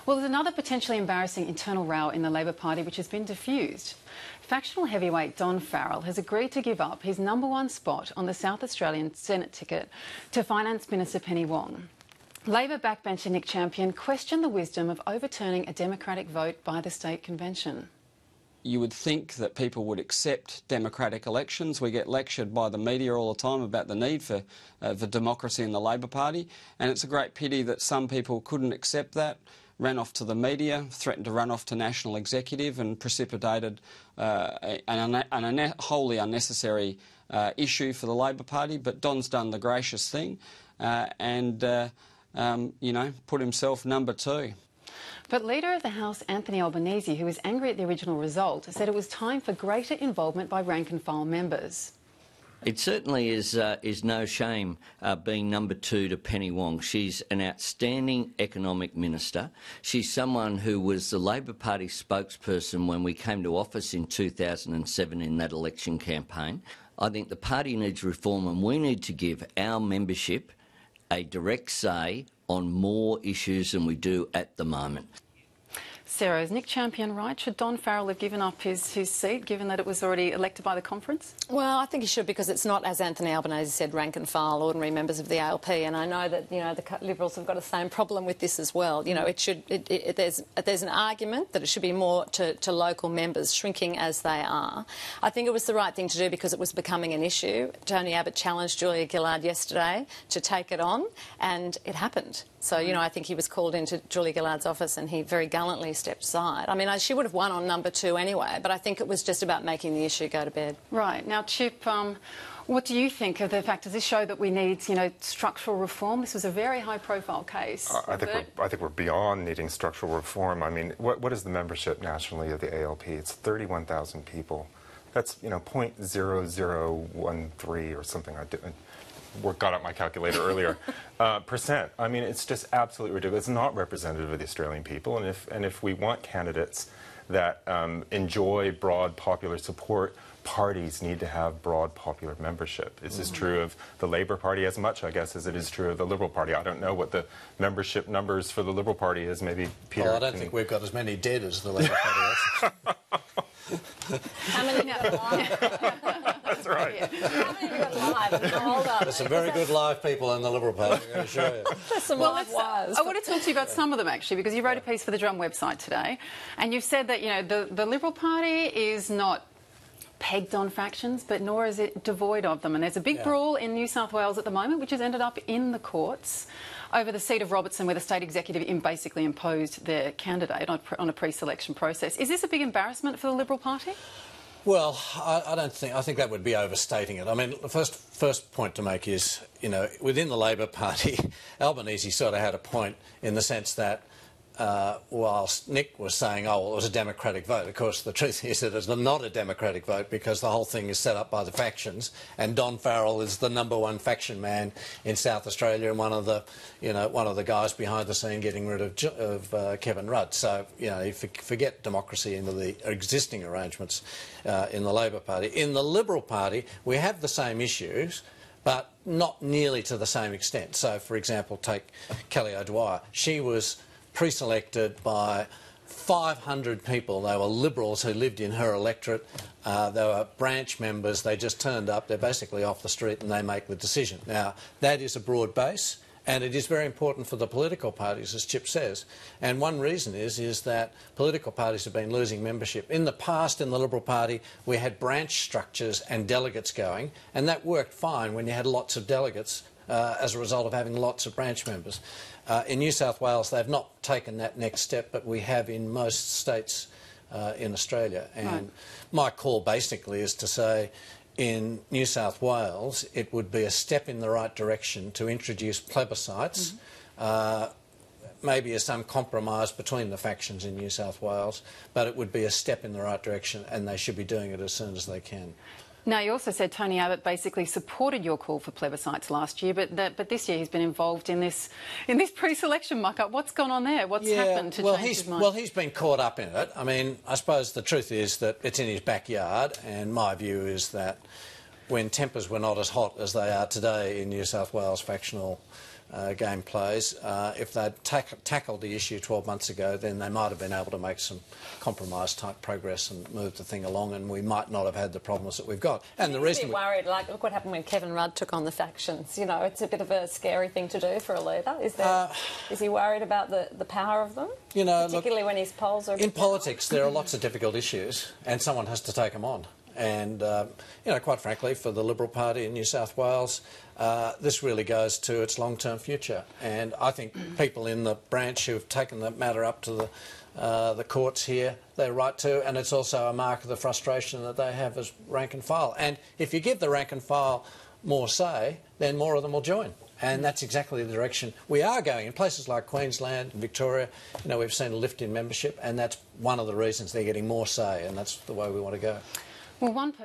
Well, there's another potentially embarrassing internal row in the Labor Party which has been diffused. Factional heavyweight Don Farrell has agreed to give up his #1 spot on the South Australian Senate ticket to Finance Minister Penny Wong. Labor backbencher Nick Champion questioned the wisdom of overturning a democratic vote by the state convention. You would think that people would accept democratic elections. We get lectured by the media all the time about the need for democracy in the Labor Party, and it's a great pity that some people couldn't accept that, ran off to the media, threatened to run off to national executive and precipitated a wholly unnecessary issue for the Labor Party. But Don's done the gracious thing and put himself #2. But Leader of the House Anthony Albanese, who was angry at the original result, said it was time for greater involvement by rank-and-file members. It certainly is no shame being #2 to Penny Wong. She's an outstanding economic minister. She's someone who was the Labor Party spokesperson when we came to office in 2007 in that election campaign. I think the party needs reform, and we need to give our membership a direct say on more issues than we do at the moment. Sarah, is Nick Champion right? Should Don Farrell have given up his seat, given that it was already elected by the conference? Well, I think he should, because it's not, as Anthony Albanese said, rank and file, ordinary members of the ALP, and I know that, the Liberals have got the same problem with this as well. There's an argument that it should be more to local members, shrinking as they are. I think it was the right thing to do because it was becoming an issue. Tony Abbott challenged Julia Gillard yesterday to take it on, and it happened. So, I think he was called into Julia Gillard's office and he very gallantly stepped aside. I mean, she would have won on #2 anyway, but I think it was just about making the issue go to bed. Right. Now, Chip, what do you think of the fact, does this show that we need, structural reform? This was a very high-profile case. I think we're beyond needing structural reform. I mean, what is the membership nationally of the ALP? It's 31,000 people. That's, 0.0013 or something. I got out my calculator earlier. Percent. I mean, it's just absolutely ridiculous. It's not representative of the Australian people. And if we want candidates that enjoy broad popular support, parties need to have broad popular membership. This is true of the Labor Party as much, I guess, as it is true of the Liberal Party. I don't know what the membership numbers for the Liberal Party is. Maybe Peter. Well, I don't think we've got as many dead as the Labor Party has. How many have got live? That's right. How many have got live? Hold up. There's some very good live people in the Liberal Party, I'm going to show you. There's some live wires. I want to talk to you about some of them, actually, because you wrote a piece for the Drum website today, and you've said that, the Liberal Party is not pegged on factions, but nor is it devoid of them. And there's a big brawl in New South Wales at the moment, which has ended up in the courts over the seat of Robertson, where the state executive basically imposed their candidate on a pre-selection process. Is this a big embarrassment for the Liberal Party? Well, I think that would be overstating it. I mean, the first point to make is, within the Labor Party, Albanese sort of had a point in the sense that whilst Nick was saying, oh, well, it was a democratic vote, of course, the truth is that it's not a democratic vote because the whole thing is set up by the factions, and Don Farrell is the #1 faction man in South Australia and one of the guys behind the scene getting rid of Kevin Rudd. So, you forget democracy into the existing arrangements in the Labor Party. In the Liberal Party, we have the same issues, but not nearly to the same extent. So, for example, take Kelly O'Dwyer. She was pre-selected by 500 people. They were Liberals who lived in her electorate. They were branch members. They just turned up. They're basically off the street and they make the decision. Now, that is a broad base, and it is very important for the political parties, as Chip says. And one reason is that political parties have been losing membership. In the past, in the Liberal Party, we had branch structures and delegates going, and that worked fine when you had lots of delegates as a result of having lots of branch members. In New South Wales, they've not taken that next step, but we have in most states in Australia. And my call basically is to say, in New South Wales, it would be a step in the right direction to introduce plebiscites, maybe as some compromise between the factions in New South Wales, but it would be a step in the right direction, and they should be doing it as soon as they can. Now, you also said Tony Abbott basically supported your call for plebiscites last year, but this year he's been involved in this pre-selection muck-up. What's gone on there? What's happened to change his mind? Well, he's been caught up in it. I mean, I suppose the truth is that it's in his backyard, and my view is that when tempers were not as hot as they are today in New South Wales factional game plays. If they'd tackled the issue 12 months ago, then they might have been able to make some compromise-type progress and move the thing along, and we might not have had the problems that we've got. And the reason we're worried, like, look what happened when Kevin Rudd took on the factions. You know, it's a bit of a scary thing to do for a leader. Is he worried about the power of them? You know, particularly when his polls are... In politics, there are lots of difficult issues, and someone has to take them on. And, you know, quite frankly, for the Liberal Party in New South Wales, this really goes to its long-term future. And I think people in the branch who've taken the matter up to the courts here, they're right to, and it's also a mark of the frustration that they have as rank and file. And if you give the rank and file more say, then more of them will join. And that's exactly the direction we are going. In places like Queensland and Victoria, you know, we've seen a lift in membership, and that's one of the reasons they're getting more say, and that's the way we want to go. Well, one person